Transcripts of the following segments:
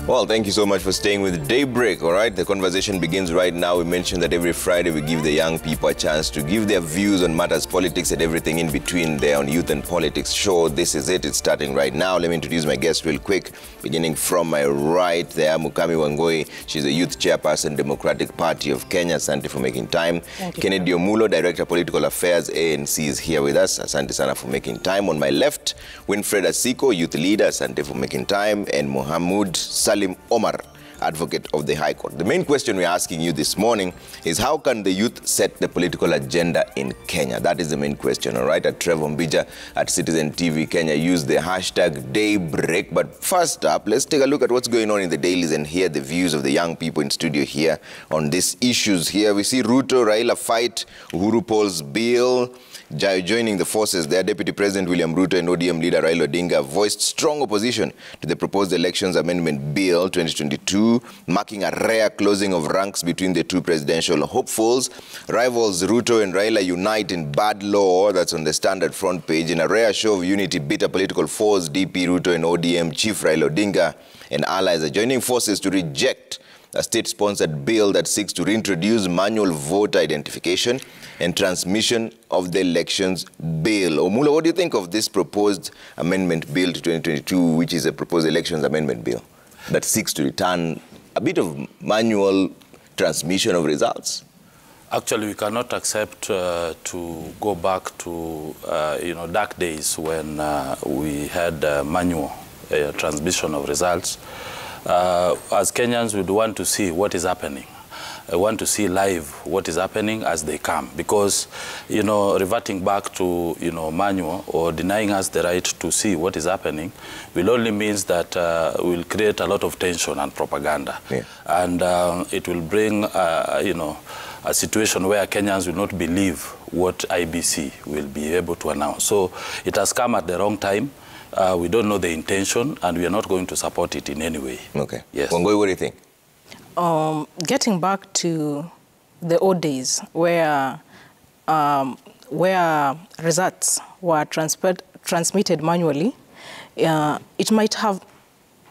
Well, thank you so much for staying with Daybreak, all right? The conversation begins right now. We mentioned that every Friday we give the young people a chance to give their views on matters, politics, and everything in between there on Youth and Politics Show. This is it. It's starting right now. Let me introduce my guest real quick. Beginning from my right there, Mukami Wangui. She's a youth chairperson, Democratic Party of Kenya. Asante for making time. Kennedy Omulo, Director Political Affairs, ANC, is here with us. Asante sana for making time. On my left, Winfred Asiko, youth leader. Asante for making time. And Mohamud Salim Omar, advocate of the High Court. The main question we're asking you this morning is how can the youth set the political agenda in Kenya? That is the main question, all right? At Trevor Mbija at Citizen TV Kenya, use the hashtag Daybreak. But first up, let's take a look at what's going on in the dailies and hear the views of the young people in studio here on these issues here. We see Ruto, Raila fight, Uhuru Paul's bill. Joining the forces there, Deputy President William Ruto and ODM leader Raila Odinga voiced strong opposition to the proposed Elections Amendment Bill 2022, marking a rare closing of ranks between the two presidential hopefuls. Rivals Ruto and Raila unite in bad law, that's on the Standard front page. In a rare show of unity, bitter political foes, DP Ruto and ODM Chief Raila Odinga and allies are joining forces to reject a state-sponsored bill that seeks to reintroduce manual voter identification and transmission of the elections bill. Omula, what do you think of this proposed amendment bill to 2022, which is a proposed elections amendment bill that seeks to return a bit of manual transmission of results? Actually, we cannot accept to go back to dark days when we had manual transmission of results. As Kenyans, we want to see what is happening. I want to see live what is happening as they come, because, reverting back to, manual or denying us the right to see what is happening will only means that will create a lot of tension and propaganda. Yeah. And it will bring, a situation where Kenyans will not believe what IBC will be able to announce. So it has come at the wrong time. We don't know the intention, and we are not going to support it in any way. Okay. Yes. Wangui, what do you think? Getting back to the old days where results were transmitted manually, it might have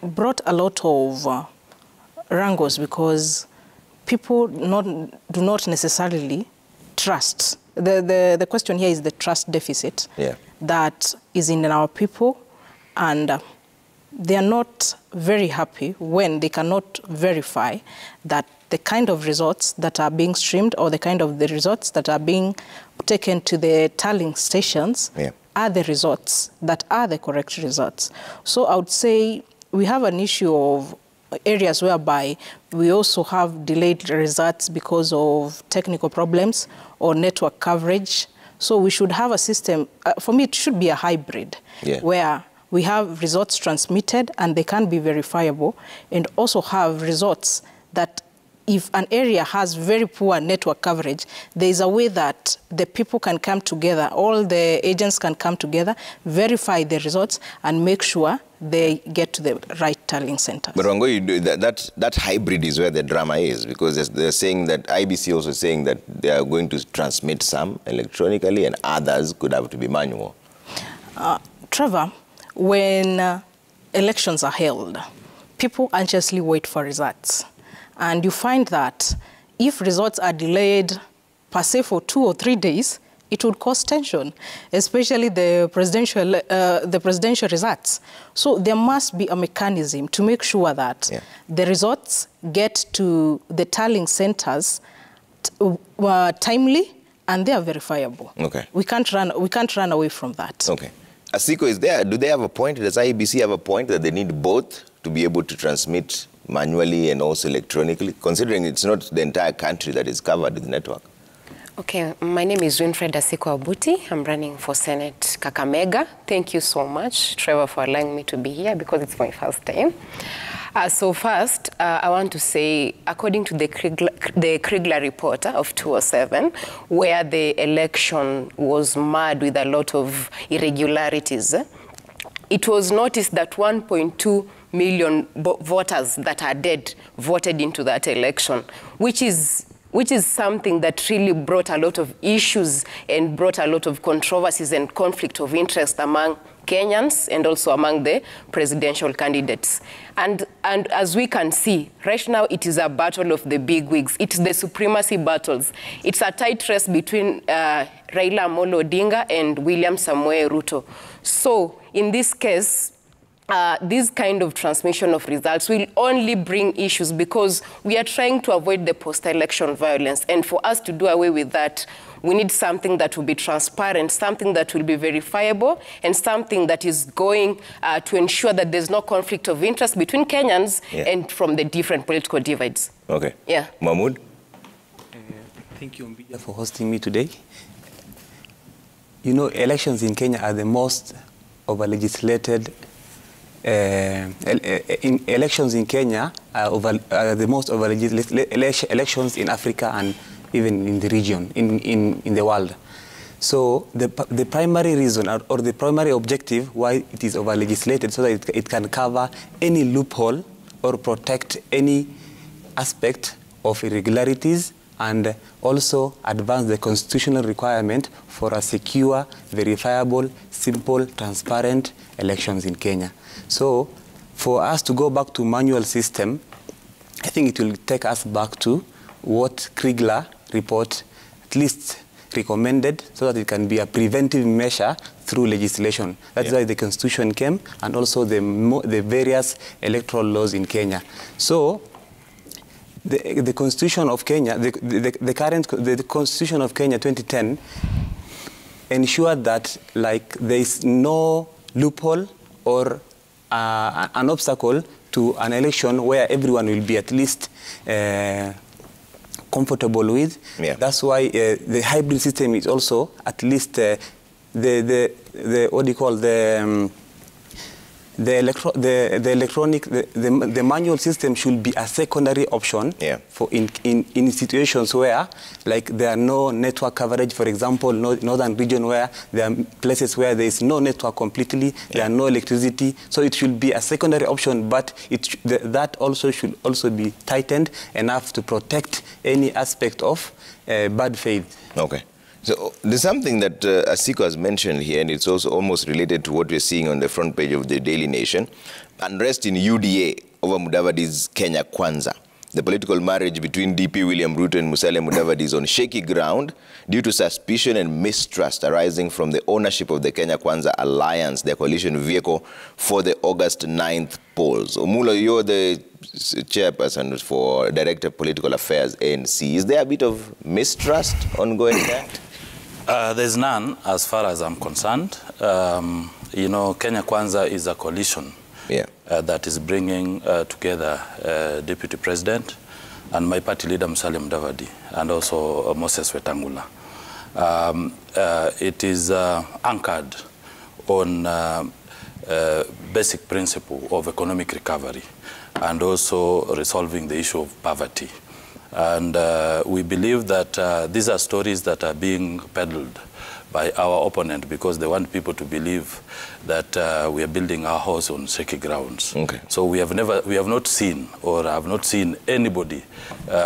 brought a lot of wrangles because people do not necessarily trust. The question here is the trust deficit that is in our people, and they are not very happy when they cannot verify that the kind of results that are being streamed or the kind of the results that are being taken to the tallying stations are the results that are the correct results. So I would say we have an issue of areas whereby we also have delayed results because of technical problems or network coverage. So we should have a system, for me it should be a hybrid, where we have results transmitted and they can be verifiable, and also have results that if an area has very poor network coverage, there is a way that the people can come together, all the agents can come together, verify the results, and make sure they get to the right tallying centers. But Wangui, that hybrid is where the drama is, because they're saying that IBC also saying that they are going to transmit some electronically and others could have to be manual. Trevor, when elections are held, people anxiously wait for results. And you find that if results are delayed per se for 2 or 3 days, it would cause tension, especially the presidential results. So there must be a mechanism to make sure that the results get to the tallying centers timely and they are verifiable. Okay. We can't run away from that. Okay. Asiko, do they have a point? Does IEBC have a point that they need both to be able to transmit manually and also electronically, considering it's not the entire country that is covered with the network? Okay, my name is Winfred Asiko Abuti. I'm running for Senate Kakamega. Thank you so much, Trevor, for allowing me to be here because it's my first time. So first, I want to say, according to the Kriegler report of 2007, where the election was marred with a lot of irregularities, it was noticed that 1.2 million voters that are dead voted into that election, which is something that really brought a lot of issues and brought a lot of controversies and conflict of interest among Kenyans and also among the presidential candidates. And as we can see, right now it is a battle of the big wigs. It's the supremacy battles. It's a tight race between Raila Amolo Odinga and William Samoei Ruto. So in this case, this kind of transmission of results will only bring issues because we are trying to avoid the post-election violence. And for us to do away with that, we need something that will be transparent, something that will be verifiable, and something that is going to ensure that there's no conflict of interest between Kenyans and from the different political divides. Okay. Yeah. Mahmoud? Thank you, Mbija, for hosting me today. You know, elections in Kenya are the most over-legislated elections in Kenya are the most over-legislated elections in Africa and even in the region, in the world. So the primary reason or the primary objective why it is over-legislated so that it can cover any loophole or protect any aspect of irregularities and also advance the constitutional requirement for a secure, verifiable, simple, transparent elections in Kenya. So for us to go back to manual system, I think it will take us back to what Kriegler report at least recommended so that it can be a preventive measure through legislation. That's why the Constitution came and also the various electoral laws in Kenya. So the Constitution of Kenya, the Constitution of Kenya 2010 ensured that there is no loophole or an obstacle to an election where everyone will be at least comfortable with. Yeah. That's why the hybrid system is also at least the manual system should be a secondary option for in situations where there are no network coverage. For example, northern region where there are places where there is no network completely, there are no electricity. So it should be a secondary option, but that also should also be tightened enough to protect any aspect of bad faith. Okay. So there's something that Asiko has mentioned here, and it's also almost related to what we're seeing on the front page of the Daily Nation. Unrest in UDA over Mudavadi's Kenya Kwanza. The political marriage between DP William Ruto and Musalia Mudavadi is on shaky ground due to suspicion and mistrust arising from the ownership of the Kenya Kwanza Alliance, their coalition vehicle for the August 9th polls. Omulo, you're the chairperson for Director of Political Affairs, ANC. Is there a bit of mistrust ongoing there? There's none, as far as I'm concerned. You know, Kenya Kwanza is a coalition that is bringing together Deputy President and my party leader Musalia Mudavadi and also Moses Wetangula. It is anchored on basic principle of economic recovery and also resolving the issue of poverty. And we believe that these are stories that are being peddled by our opponent because they want people to believe that we are building our house on shaky grounds. Okay. So we have not seen or have not seen anybody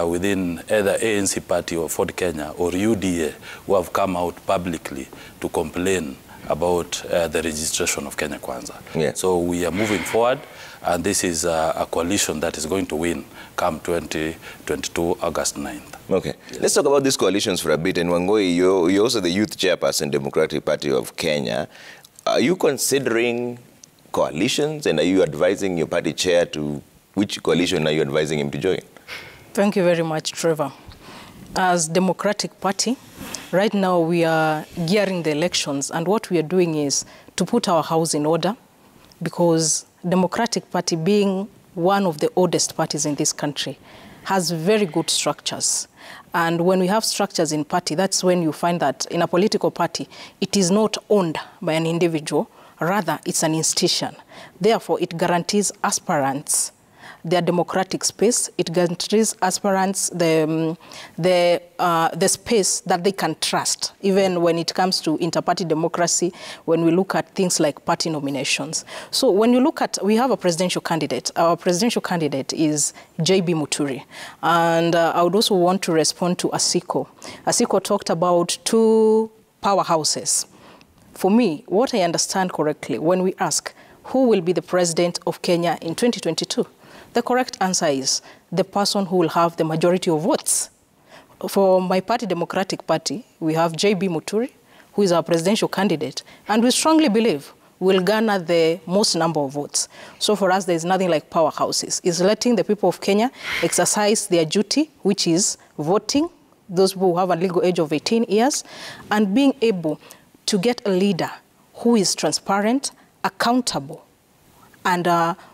within either ANC party or Ford Kenya or UDA who have come out publicly to complain about the registration of Kenya Kwanza. Yeah. So we are moving forward, and this is a coalition that is going to win come 2022, August 9th. Okay. Yes. Let's talk about these coalitions for a bit. And Wangoi, you're also the youth chairperson, Democratic Party of Kenya. Are you considering coalitions, and are you advising your party chair to, which coalition are you advising him to join? Thank you very much, Trevor. As Democratic Party, right now we are gearing the elections, and what we are doing is to put our house in order, because Democratic Party, being one of the oldest parties in this country, has very good structures. And when we have structures in party, that's when you find that in a political party, it is not owned by an individual, rather it's an institution. Therefore, it guarantees aspirants their democratic space. It guarantees aspirants the space that they can trust, even when it comes to inter-party democracy, when we look at things like party nominations. So when you look at, we have a presidential candidate. Our presidential candidate is J.B. Muturi. And I would also want to respond to Asiko. Asiko talked about two powerhouses. for me, what I understand correctly, when we ask who will be the president of Kenya in 2022, the correct answer is the person who will have the majority of votes. For my party, Democratic Party, we have J.B. Muturi, who is our presidential candidate, and we strongly believe will garner the most number of votes. So for us, there is nothing like powerhouses. It's letting the people of Kenya exercise their duty, which is voting, those who have a legal age of 18 years, and being able to get a leader who is transparent, accountable, and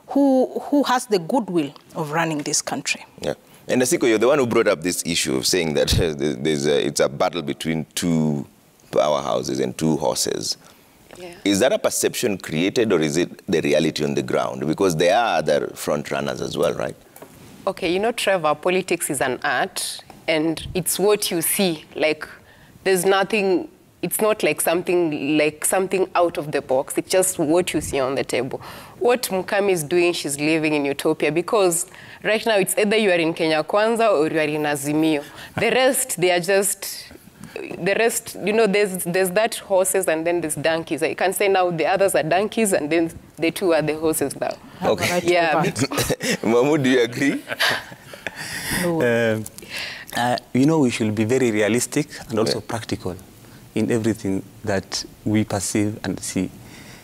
who has the goodwill of running this country. Yeah. And Asiko, you're the one who brought up this issue of saying that it's a battle between two powerhouses and two horses. Yeah. Is that a perception created, or is it the reality on the ground? Because there are other front runners as well, right? Okay, you know, Trevor, politics is an art, and it's what you see. Like, there's nothing, it's not like something out of the box. It's just what you see on the table. What Mukami is doing, she's living in utopia, because right now it's either you are in Kenya Kwanza or you are in Azimio. The rest, they are just... The rest, you know, there's that horses and then there's donkeys. I can say now the others are donkeys and then the two are the horses now. Okay. Yeah. Mahmoud, do you agree? No. You know, we should be very realistic and also practical in everything that we perceive and see.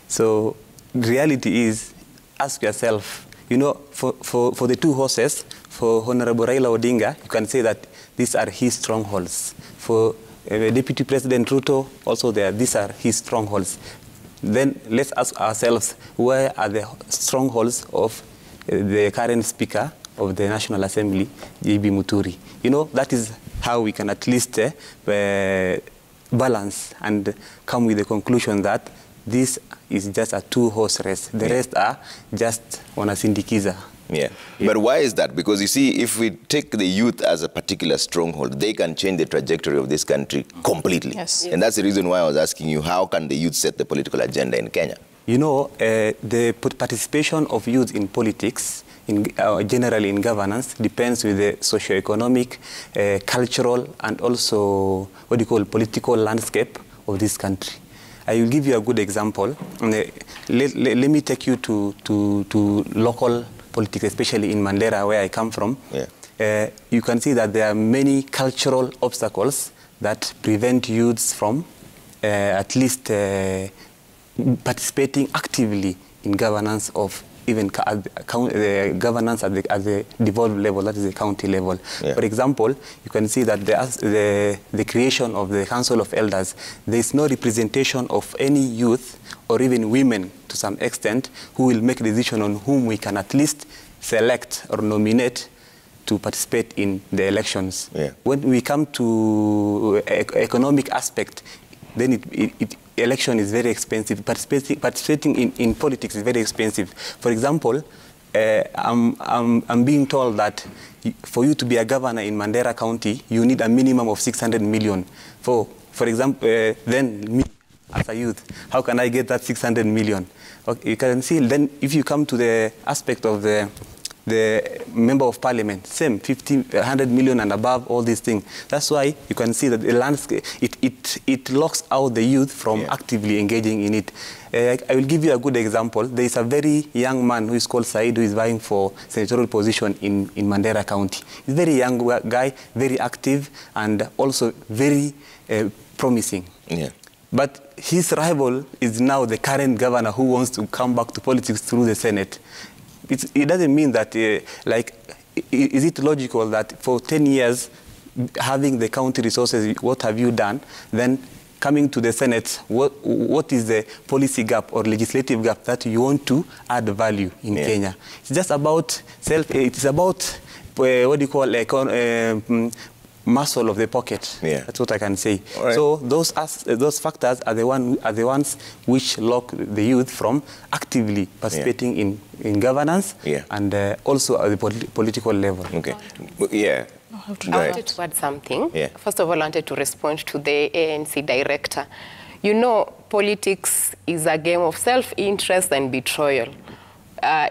So the reality is, ask yourself, you know, for the two horses, for Honorable Raila Odinga, you can say that these are his strongholds. For Deputy President Ruto, also these are his strongholds. Then let's ask ourselves, where are the strongholds of the current Speaker of the National Assembly, J.B. Muturi? You know, that is how we can at least balance and come with the conclusion that this is just a two-horse race. The rest are just wanasindikiza. Yeah. But why is that? Because you see, if we take the youth as a particular stronghold, they can change the trajectory of this country completely. Yes. And that's the reason why I was asking you, how can the youth set the political agenda in Kenya? You know, the participation of youth in politics, generally in governance, depends with the socio-economic, cultural, and also what you call political landscape of this country. I will give you a good example. Let me take you to local politics, especially in Mandera, where I come from. Yeah. You can see that there are many cultural obstacles that prevent youths from at least participating actively in governance of even governance at the devolved level, that is the county level. Yeah. For example, you can see that the creation of the Council of Elders, there is no representation of any youth or even women to some extent who will make a decision on whom we can at least select or nominate to participate in the elections. Yeah. When we come to economic aspect, then election is very expensive. Participating in politics is very expensive. For example, I'm being told that for you to be a governor in Mandera County, you need a minimum of 600 million. For example, then me as a youth, how can I get that 600 million? Okay, you can see then if you come to the aspect of the member of parliament, same 100 million and above, all these things. That's why you can see that the landscape, it locks out the youth from actively engaging in it. I will give you a good example. There is a very young man who is called Said, who is vying for senatorial position in Mandera County. He's a very young guy, very active, and also very promising. Yeah. But his rival is now the current governor who wants to come back to politics through the Senate. It doesn't mean that, is it logical that for 10 years, having the county resources, what have you done? Then coming to the Senate, what is the policy gap or legislative gap that you want to add value in Kenya? It's just about it's about, what do you call, muscle of the pocket. Yeah. That's what I can say. Right. So those factors are the ones which lock the youth from actively participating in governance and also at the political level. Okay. Yeah. I wanted to add something. Yeah. First of all, I wanted to respond to the ANC director. You know, politics is a game of self-interest and betrayal.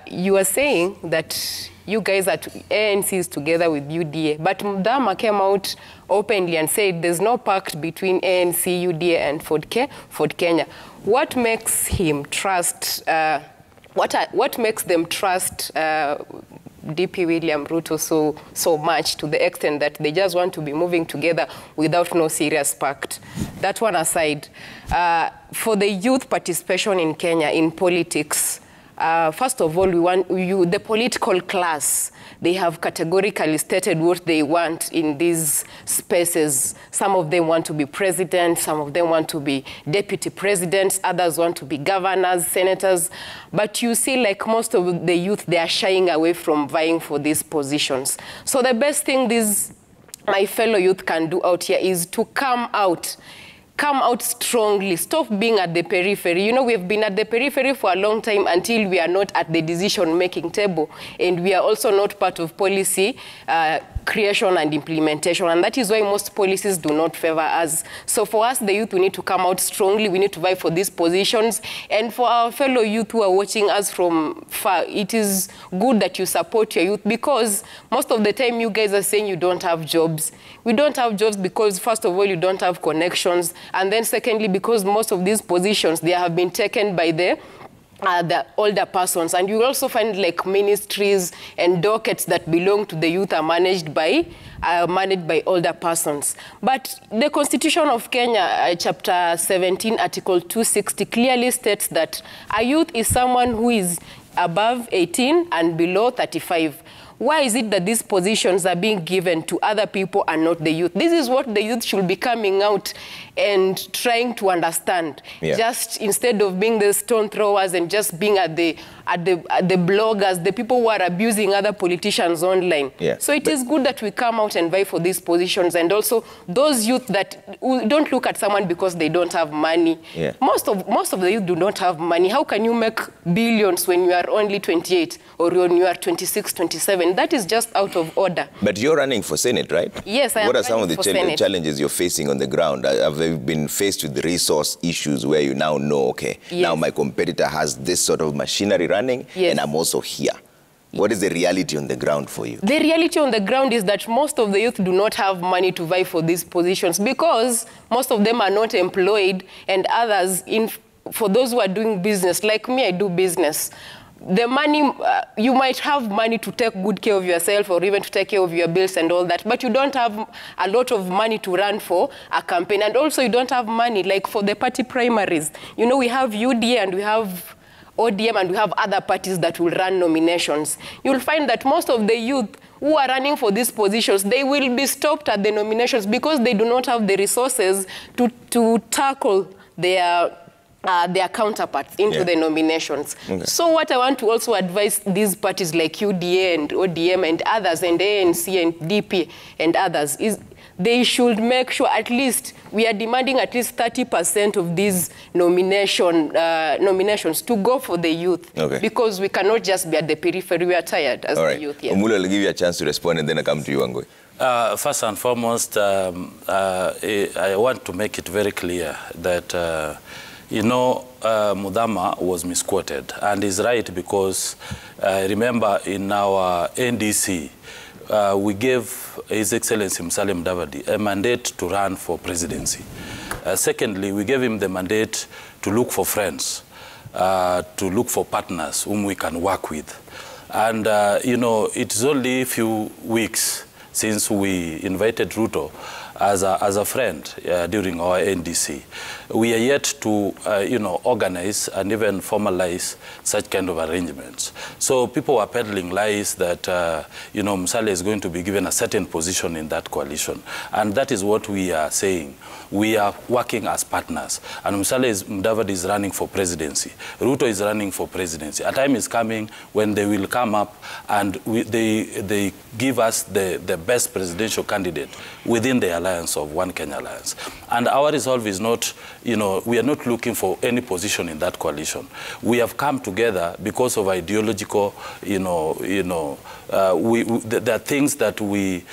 You are saying that you guys are ANCs together with UDA. But Mudama came out openly and said there's no pact between ANC, UDA, and Ford Kenya. What makes him trust? What makes them trust DP William Ruto so much, to the extent that they just want to be moving together without no serious pact? That one aside, for the youth participation in Kenya in politics, first of all, we want the political class. They have categorically stated what they want in these spaces. Some of them want to be president, some of them want to be deputy presidents, others want to be governors, senators. But you see, like most of the youth, they are shying away from vying for these positions. So the best thing my fellow youth can do out here is to come out strongly. Stop being at the periphery. You know, we've been at the periphery for a long time until we are not at the decision-making table, and we are also not part of policy creation and implementation, and that is why most policies do not favor us. So for us, the youth, we need to come out strongly. We need to vie for these positions. And for our fellow youth who are watching us from far, it is good that you support your youth, because most of the time you guys are saying you don't have jobs. We don't have jobs because, first of all, you don't have connections, and then secondly, because most of these positions, they have been taken by the older persons. And you also find like ministries and dockets that belong to the youth are managed by older persons. But the Constitution of Kenya, Chapter 17, Article 260, clearly states that a youth is someone who is above 18 and below 35. Why is it that these positions are being given to other people and not the youth? This is what the youth should be coming out and trying to understand. Yeah. Just instead of being the stone throwers and just being at the bloggers, the people who are abusing other politicians online. Yeah. So it is good that we come out and vie for these positions, and also those youth that don't look at someone because they don't have money. Yeah. Most of the youth do not have money. How can you make billions when you are only 28 or when you are 26, 27? That is just out of order. But you're running for Senate, right? Yes, I am. What are some of the challenges you're facing on the ground? Have you been faced with resource issues where you now know, okay, yes, now my competitor has this sort of machinery running, yes, and I'm also here? What is the reality on the ground for you? The reality on the ground is that most of the youth do not have money to vie for these positions, because most of them are not employed, and others, for those who are doing business, like me, I do business. The money, you might have money to take good care of yourself or even to take care of your bills and all that, but you don't have a lot of money to run for a campaign. And also you don't have money, like for the party primaries. You know, we have UDA and we have ODM and we have other parties that will run nominations. You'll find that most of the youth who are running for these positions, they will be stopped at the nominations because they do not have the resources to tackle their counterparts into the nominations. Okay. So what I want to also advise these parties like UDA and ODM and others, and ANC and DP and others, is they should make sure at least we are demanding at least 30% of these nominations to go for the youth. Okay. Because we cannot just be at the periphery. We are tired as the youth. Yeah. Omulu, I'll give you a chance to respond, and then I come to you, Wangui. First and foremost, I want to make it very clear that you know, Mudama was misquoted, and is right, because remember in our NDC, we gave His Excellency Musalia Mudavadi a mandate to run for presidency. Secondly, we gave him the mandate to look for friends, to look for partners whom we can work with. And, you know, it's only a few weeks since we invited Ruto as a friend during our NDC. We are yet to, you know, organize and even formalize such kind of arrangements. So people were peddling lies that, you know, Musalia is going to be given a certain position in that coalition. And that is what we are saying. We are working as partners. And Musalia Mudavadi is running for presidency. Ruto is running for presidency. A time is coming when they will come up and they give us the best presidential candidate within the alliance of One Kenya Alliance. And our resolve is not, you know, we are not looking for any position in that coalition. We have come together because of ideological, there are things that we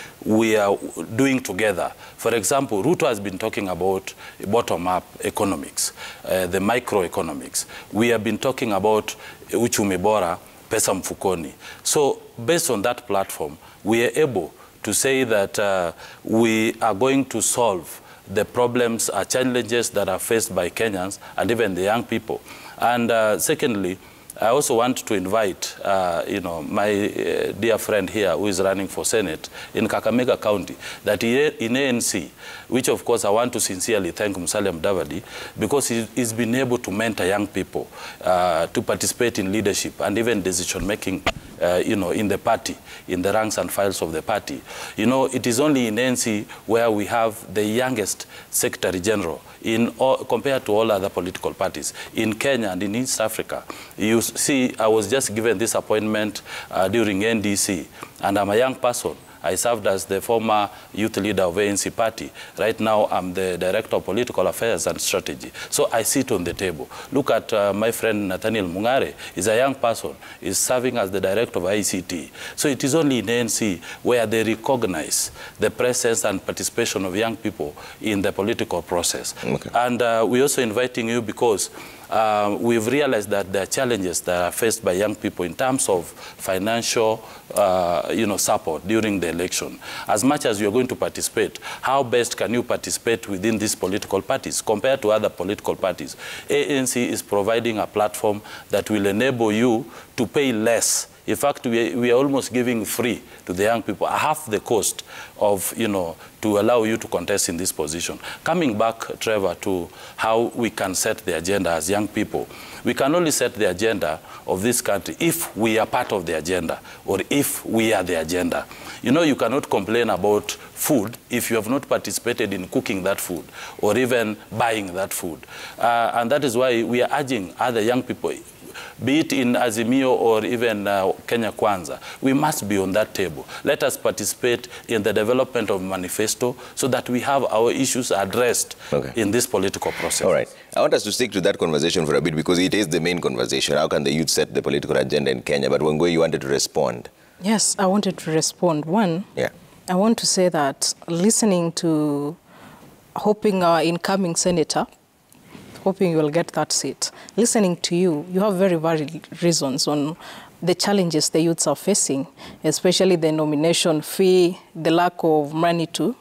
are doing together. For example, Ruto has been talking about bottom-up economics, the microeconomics. We have been talking about uchumi bora pesa mfukoni. So based on that platform, we are able to say that we are going to solve the problems, challenges that are faced by Kenyans and even the young people. And secondly, I also want to invite, my dear friend here who is running for Senate in Kakamega County, that in ANC, which of course I want to sincerely thank Musalia Mudavadi, because he's been able to mentor young people to participate in leadership and even decision-making, in the party, in the ranks and files of the party. It is only in ANC where we have the youngest Secretary General compared to all other political parties. In Kenya and in East Africa, you see, I was just given this appointment during NDC, and I'm a young person. I served as the former youth leader of ANC party. Right now, I'm the director of political affairs and strategy. So I sit on the table. Look at my friend Nathaniel Mungare. He's a young person. He's serving as the director of ICT. So it is only in ANC where they recognize the presence and participation of young people in the political process. Okay. And we're also inviting you because we've realized that there are challenges that are faced by young people in terms of financial, support during the election. As much as you're going to participate, how best can you participate within these political parties compared to other political parties? ANC is providing a platform that will enable you to pay less. In fact, we are almost giving free to the young people, half the cost of, to allow you to contest in this position. Coming back, Trevor, to how we can set the agenda as young people. We can only set the agenda of this country if we are part of the agenda or if we are the agenda. You cannot complain about food if you have not participated in cooking that food or even buying that food. And that is why we are urging other young people, be it in Azimio or even Kenya Kwanza, we must be on that table. Let us participate in the development of manifesto so that we have our issues addressed in this political process. All right. I want us to stick to that conversation for a bit because it is the main conversation. How can the youth set the political agenda in Kenya? But Wangui, you wanted to respond. Yes, I wanted to respond. One, I want to say that listening to hoping our incoming senator, hoping you will get that seat. Listening to you, you have very valid reasons on the challenges the youths are facing, especially the nomination fee, the lack of money to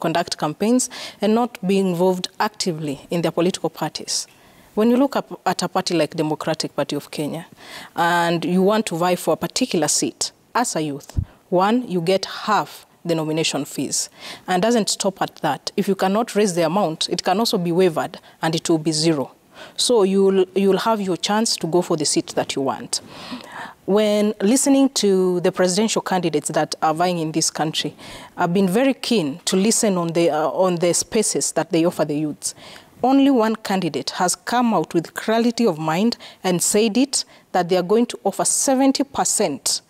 conduct campaigns, and not being involved actively in their political parties. When you look at a party like Democratic Party of Kenya, and you want to vie for a particular seat, as a youth, one, you get half the nomination fees. And doesn't stop at that. If you cannot raise the amount, it can also be waived and it will be zero. So you'll have your chance to go for the seat that you want. When listening to the presidential candidates that are vying in this country, I've been very keen to listen on the spaces that they offer the youths. Only one candidate has come out with clarity of mind and said it, that they are going to offer 70%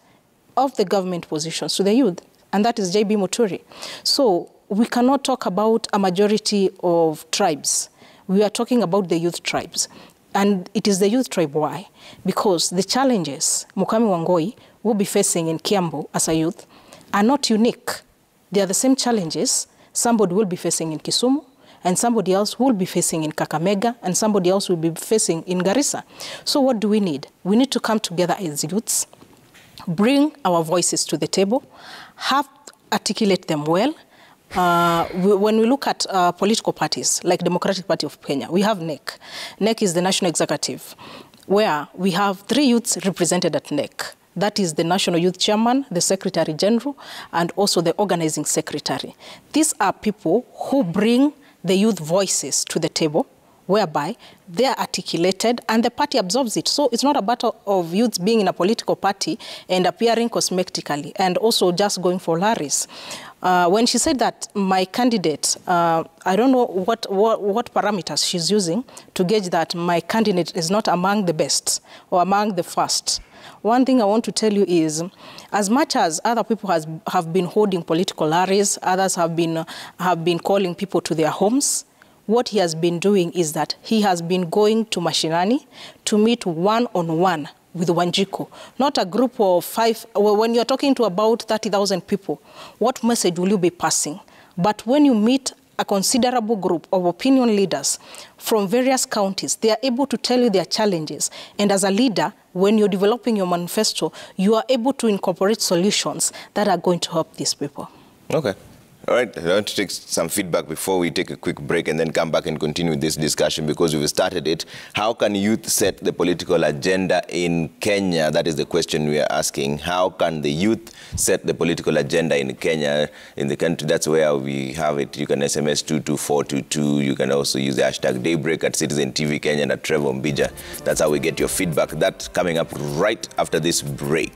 of the government positions to the youth, and that is J.B. Muturi. So we cannot talk about a majority of tribes. We are talking about the youth tribes. And it is the youth tribe. Why? Because the challenges Mukami Wangui will be facing in Kiambu as a youth are not unique. They are the same challenges somebody will be facing in Kisumu, and somebody else will be facing in Kakamega, and somebody else will be facing in Garissa. So what do we need? We need to come together as youths, bring our voices to the table, articulate them well. When we look at political parties, like Democratic Party of Kenya, we have NEC. NEC is the National Executive, where we have 3 youths represented at NEC. That is the National Youth Chairman, the Secretary General, and also the Organizing Secretary. These are people who bring the youth voices to the table, whereby they are articulated and the party absorbs it. So it's not a matter of youths being in a political party and appearing cosmetically and also just going for laris. When she said that my candidate, I don't know what parameters she's using to gauge that my candidate is not among the best or among the first. One thing I want to tell you is, as much as other people have been holding political laris, others have been calling people to their homes, what he has been doing is that he has been going to Mashinani to meet one-on-one with Wanjiku, not a group of 5. When you're talking to about 30,000 people, what message will you be passing? But when you meet a considerable group of opinion leaders from various counties. They are able to tell you their challenges. And as a leader, when you're developing your manifesto, you are able to incorporate solutions that are going to help these people. Okay. All right, I want to take some feedback before we take a quick break and then come back and continue this discussion because we've started it. How can youth set the political agenda in Kenya? That is the question we are asking. How can the youth set the political agenda in Kenya, in the country? That's where we have it. You can SMS 22422. You can also use the hashtag Daybreak at Citizen TV Kenya and at Trevor Mbija. That's how we get your feedback. That's coming up right after this break.